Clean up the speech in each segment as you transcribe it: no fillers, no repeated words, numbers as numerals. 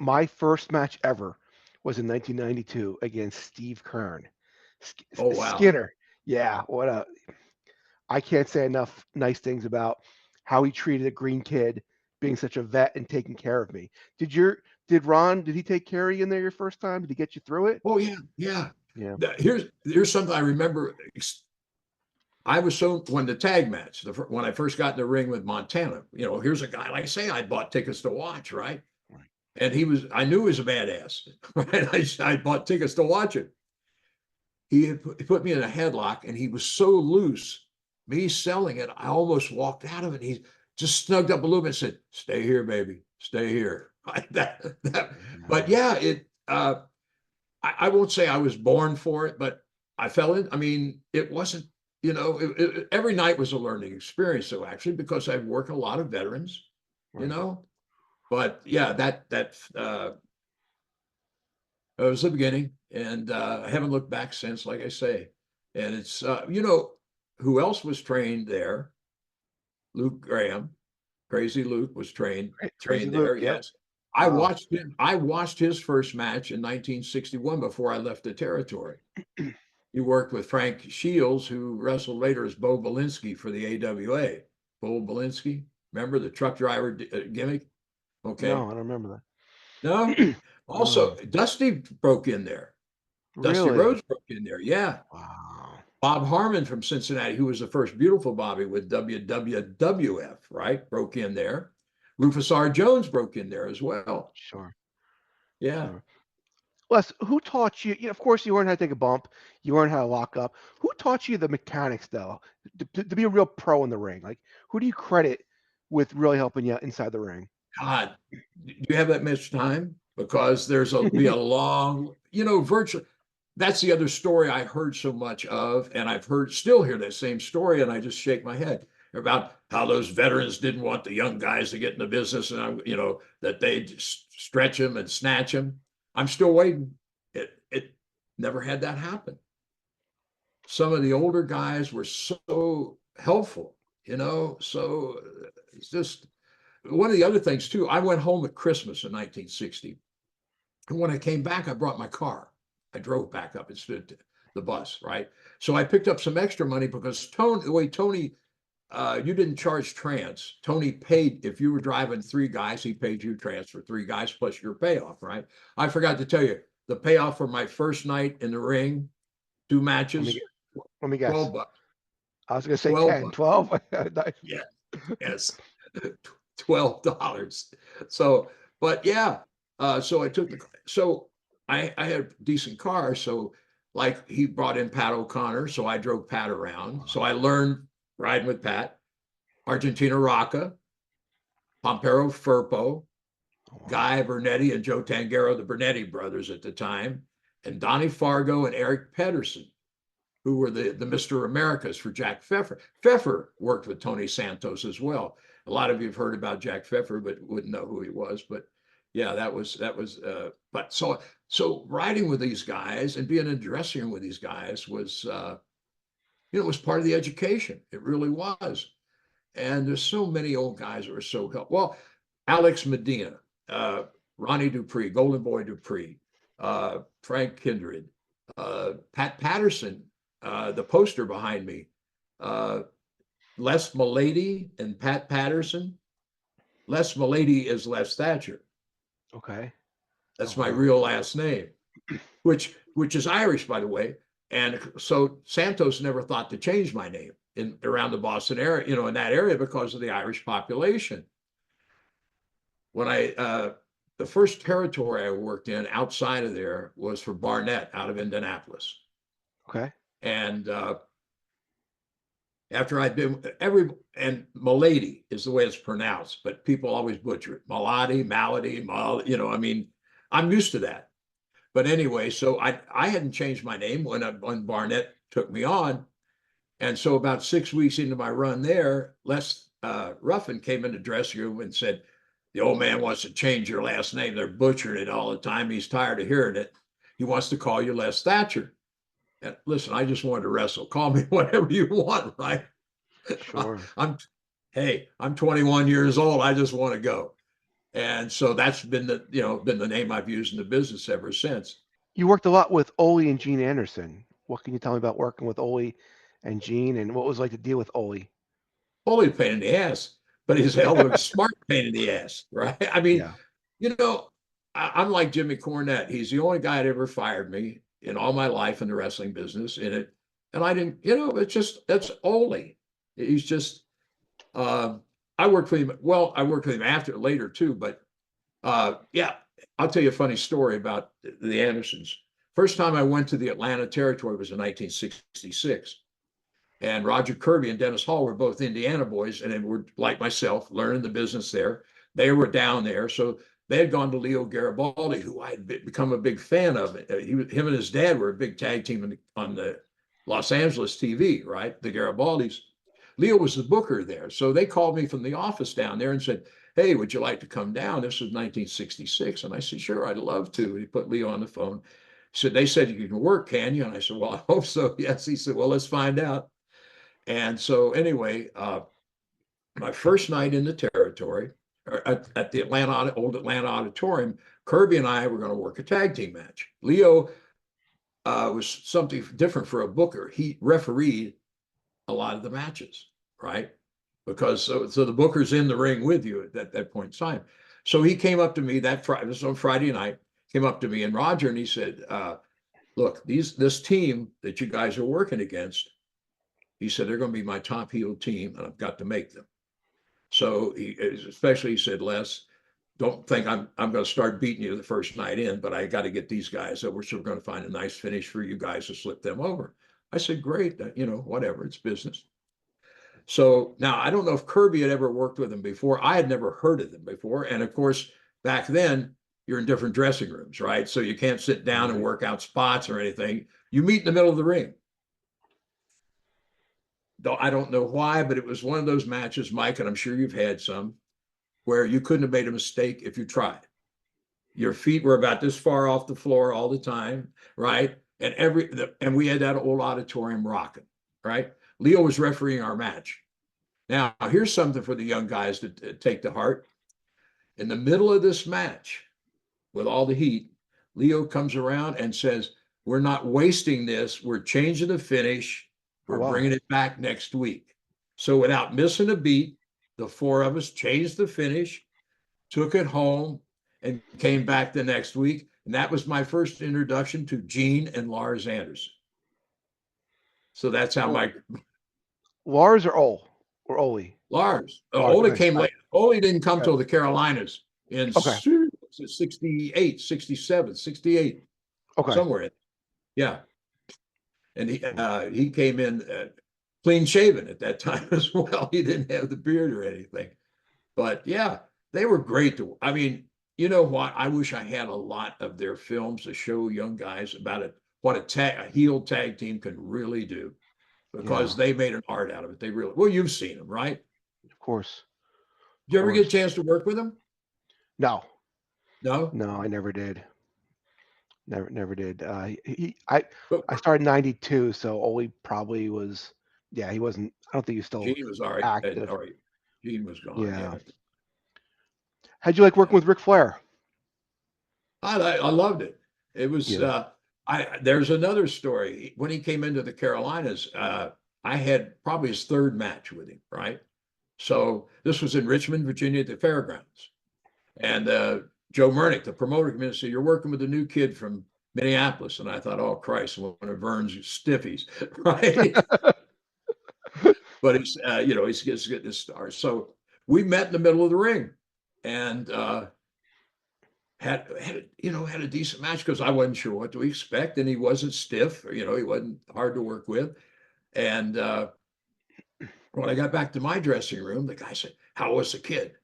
My first match ever was in 1992 against Steve Kern. Oh, wow. Skinner. Yeah, I can't say enough nice things about how he treated a green kid, being such a vet and taking care of me. Did Ron, did he take care of you in there your first time? Did he get you through it? Oh, yeah, yeah. Yeah. Here's something I remember. I was so when the tag match, when I first got in the ring with Montana, here's a guy, like I say, I bought tickets to watch, right? Right. And I knew he was a badass, right? I bought tickets to watch it. He put me in a headlock and he was so loose. Me selling it, I almost walked out of it. He just snugged up a little bit and said, "Stay here, baby, stay here." But Yeah. yeah, I won't say I was born for it, but I fell in. I mean, it wasn't, every night was a learning experience, though, actually, because I've worked a lot of veterans, you Right. know. But yeah, that was the beginning, and I haven't looked back since, like I say. And it's who else was trained there? Luke Graham, Crazy Luke was Crazy trained there. Luke. Yep. Yes, I Wow. watched him. I watched his first match in 1961 before I left the territory. He worked with Frank Shields, who wrestled later as Bo Belinsky for the AWA. Bo Belinsky, remember the truck driver gimmick? No, Okay, I don't remember no. that. Also, No. Dusty broke in there. Dusty Really? Rhodes broke in there. Yeah. Wow. Bob Harmon from Cincinnati, who was the first beautiful Bobby with WWF, right? Broke in there. Rufus R. Jones broke in there as well. Sure. Yeah. Sure. Les, who taught you? Of course, you learned how to take a bump. You learned how to lock up. Who taught you the mechanics, though, to be a real pro in the ring? Like, who do you credit with really helping you inside the ring? God, do you have that much time? Because be a long, virtually. That's the other story I heard so much of, and still hear that same story, and I just shake my head about how those veterans didn't want the young guys to get in the business, and that they'd stretch them and snatch them. I'm still waiting. It never had that happen. Some of the older guys were so helpful, So it's just one of the other things too. I went home at Christmas in 1960, and when I came back, I brought my car. I drove back up instead of the bus, right? So I picked up some extra money because the way Tony, you didn't charge trans. Tony paid, if you were driving three guys, he paid you trans for three guys plus your payoff, right? I forgot to tell you, the payoff for my first night in the ring, two Let me matches, let me guess. 12 bucks, I was gonna say 12 10, bucks. 12. Yeah, yes, $12. So, but yeah, so I had a decent car. So, like, he brought in Pat O'Connor, so I drove Pat around. So I learned riding with Pat, Argentina Rocca, Pompero Firpo, Oh, wow. Guy Bernetti and Joe Tangaro, the Bernetti brothers at the time, and Donnie Fargo and Eric Pedersen, who were the Mr. Americas for Jack Pfeffer. Pfeffer worked with Tony Santos as well. A lot of you have heard about Jack Pfeffer, but wouldn't know who he was. But yeah, but so riding with these guys and being in a dressing room with these guys was it was part of the education. It really was. And there's so many old guys that were so helpful. Well, Alex Medina, uh, Ronnie Dupree, Golden Boy Dupree, Frank Kindred, Pat Patterson, the poster behind me, uh, Les Milady and Pat Patterson. Les Milady is Les Thatcher. Okay. Oh, That's my wow. real last name, which is Irish, by the way. And so Santos never thought to change my name in around the Boston area, in that area because of the Irish population. When the first territory I worked in outside of there was for Barnett out of Indianapolis. Okay. And after I'd been and Milady is the way it's pronounced, but people always butcher it. Malady, I mean, I'm used to that. But anyway, so I hadn't changed my name when Barnett took me on. And so about 6 weeks into my run there, Les Ruffin came in the dressing room and said, "The old man wants to change your last name. They're butchering it all the time. He's tired of hearing it. He wants to call you Les Thatcher." And listen, I just wanted to wrestle. Call me whatever you want, right? Sure. I'm, hey, I'm 21 years old. I just want to go. And so that's been the name I've used in the business ever since. You worked a lot with Ole and Gene Anderson. What can you tell me about working with Ole and Gene, and what was it like to deal with Ole? Holy pain in the ass, but he's a hell of a smart pain in the ass, right? I mean, Yeah. you know, I'm like Jimmy Cornette. He's the only guy that ever fired me in all my life in the wrestling business. And I didn't, it's just that's Ole. He's just. Uh, I worked with him. Well, I worked with him later too. But yeah, I'll tell you a funny story about the Andersons. First time I went to the Atlanta territory was in 1966. And Roger Kirby and Dennis Hall were both Indiana boys, and they were like myself, learning the business there. They were down there, so they had gone to Leo Garibaldi, who I had become a big fan of. Him and his dad were a big tag team on the Los Angeles TV, right? The Garibaldis. Leo was the booker there, so they called me from the office down there and said, "Hey, would you like to come down?" This was 1966, and I said, "Sure, I'd love to." And he put Leo on the phone. He said, "They said you can work, can you?" And I said, "Well, I hope so." Yes. He said, "Well, let's find out." And so anyway, my first night in the territory at the old Atlanta Auditorium, Kirby and I were going to work a tag team match. Leo was something different for a booker. He refereed a lot of the matches, right? Because so the booker's in the ring with you at that point in time. So he came up to me this was on Friday night, came up to me and Roger, and he said, "Look, this team that you guys are working against," he said, "they're going to be my top heel team, and I've got to make them." So he said, "Les, don't think I'm going to start beating you the first night in, but I got to get these guys over. So we're going to find a nice finish for you guys to slip them over." I said, "Great, whatever, it's business." So now I don't know if Kirby had ever worked with him before. I had never heard of them before. And of course, back then, you're in different dressing rooms, right? So you can't sit down and Right. work out spots or anything. You meet in the middle of the ring. I don't know why, but it was one of those matches, Mike, and I'm sure you've had some, where you couldn't have made a mistake if you tried. Your feet were about this far off the floor all the time, right? And we had that old auditorium rocking, right? Leo was refereeing our match. Now, here's something for the young guys to take to heart. In the middle of this match, with all the heat, Leo comes around and says, "We're not wasting this. We're changing the finish. Oh We're wow. bringing it back next week." So without missing a beat, the four of us changed the finish, took it home, and came back the next week. And that was my first introduction to Gene and Lars Anderson. So that's how Well, my Lars or Ole or Ole? Lars. Lars. Ole Okay. came All right. late. Ole didn't come Got till the Carolinas in Okay. 68, 67, 68, Okay. somewhere in. Yeah. And he came in clean shaven at that time as well. He didn't have the beard or anything. But yeah, they were great to. I mean, you know what? I wish I had a lot of their films to show young guys about it, what a heel tag team can really do, because Yeah. they made an art out of it. They really. Well, you've seen them, right? Of course. Did Of you ever get a course. chance to work with them? No. No. No, I never did. Never did. But I started in '92, so Ole probably was. Yeah, he wasn't. I don't think he was still Gene was all right. active. All right. Gene was gone. Yeah. Yeah. How'd you like working Yeah. with Ric Flair? I loved it. It was Yeah. there's another story. When he came into the Carolinas, I had probably his third match with him, right? So this was in Richmond, Virginia at the fairgrounds. And Joe Mernick, the promoter, came in and said, "You're working with a new kid from Minneapolis." And I thought, "Oh Christ, one of Vern's stiffies," right? But he's getting his start. So we met in the middle of the ring, and had a decent match because I wasn't sure what to expect, and he wasn't stiff. He wasn't hard to work with. And when I got back to my dressing room, the guy said, "How was the kid?"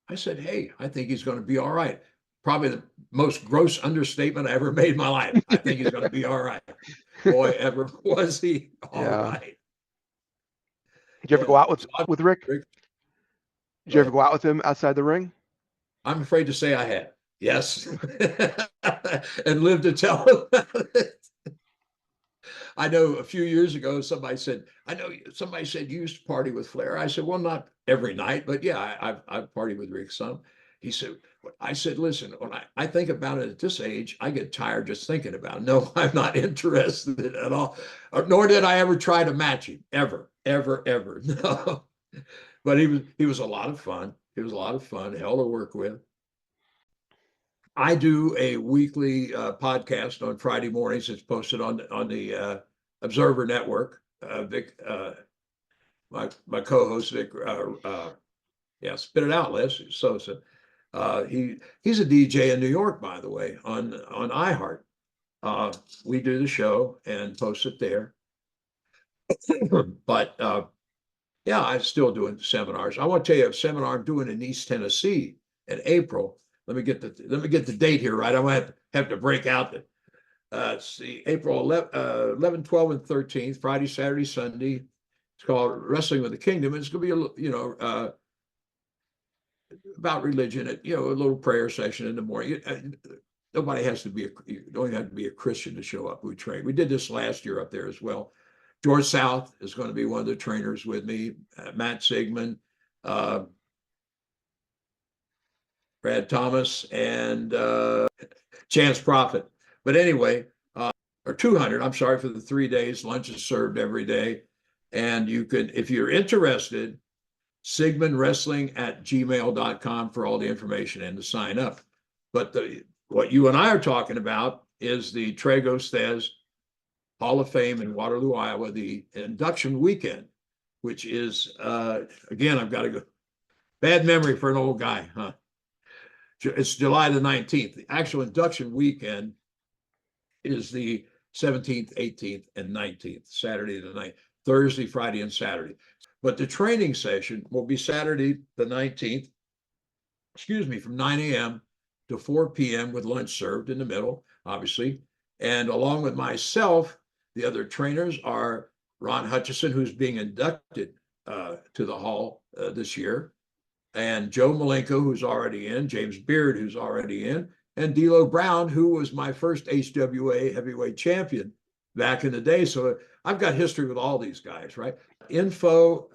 I said, "Hey, I think he's going to be all right." Probably the most gross understatement I ever made in my life. I think he's going to be all right. Boy, ever was he all Yeah. right. Did you ever go Yeah. out So with Rick? Rick, Did go you ever ahead. go out with him outside the ring? I'm afraid to say I had. Yes. And live to tell about it. I know a few years ago, somebody said you used to party with Flair. I said, "Well, not every night, but yeah, I've partied with Rick some." He said, I said, listen, when I think about it at this age, I get tired just thinking about it. No, I'm not interested at all. Nor did I ever try to match him, ever, ever, ever. No. But he was a lot of fun. He was a lot of fun, hell to work with. I do a weekly podcast on Friday mornings. It's posted on the Observer Network. Vic, my co-host Vic, yeah, spit it out, Les Sosa. He's a DJ in New York, by the way, on iHeart. We do the show and post it there. But yeah, I'm still doing seminars. I want to tell you a seminar I'm doing in East Tennessee in April. Let me get the date here right. I'm gonna have to break out the see April 11, 12, and 13th, Friday, Saturday, Sunday. It's called Wrestling with the Kingdom. It's gonna be about religion. A little prayer session in the morning. Nobody has to be you don't have to be a Christian to show up. We train. We did this last year up there as well. George South is going to be one of the trainers with me. Matt Sigmund, Brad Thomas, and Chance Prophet. But anyway, or 200. I'm sorry, for the 3 days. Lunch is served every day, and you can, if you're interested, sigmundwrestling@gmail.com for all the information and to sign up. But what you and I are talking about is the Tragos Thez Hall of Fame in Waterloo, Iowa, the induction weekend, which is, again, I've got to go. Bad memory for an old guy, huh? It's July the 19th. The actual induction weekend is the 17th, 18th, and 19th, Saturday the 9th, Thursday, Friday, and Saturday. But the training session will be Saturday the 19th, from 9 a.m. to 4 p.m. with lunch served in the middle, obviously. And along with myself, the other trainers are Ron Hutchison, who's being inducted to the Hall this year, and Joe Malenko, who's already in, James Beard, who's already in, and D'Lo Brown, who was my first HWA heavyweight champion back in the day. So I've got history with all these guys, right? Info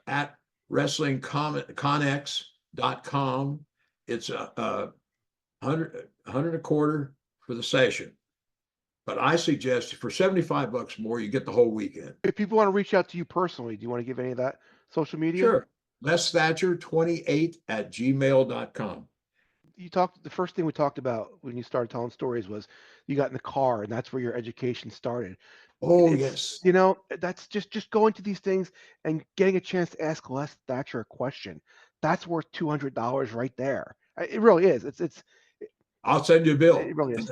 at wrestlingconnex.com. It's $100 a quarter for the session. But I suggest for $75 more, you get the whole weekend. If people want to reach out to you personally, do you want to give any of that social media? Sure. Les Thatcher 28@gmail.com. The first thing we talked about when you started telling stories was you got in the car, and that's where your education started. Oh, yes. That's just going to these things and getting a chance to ask Les Thatcher a question. That's worth $200 right there. It really is. It's I'll send you a bill. It really is.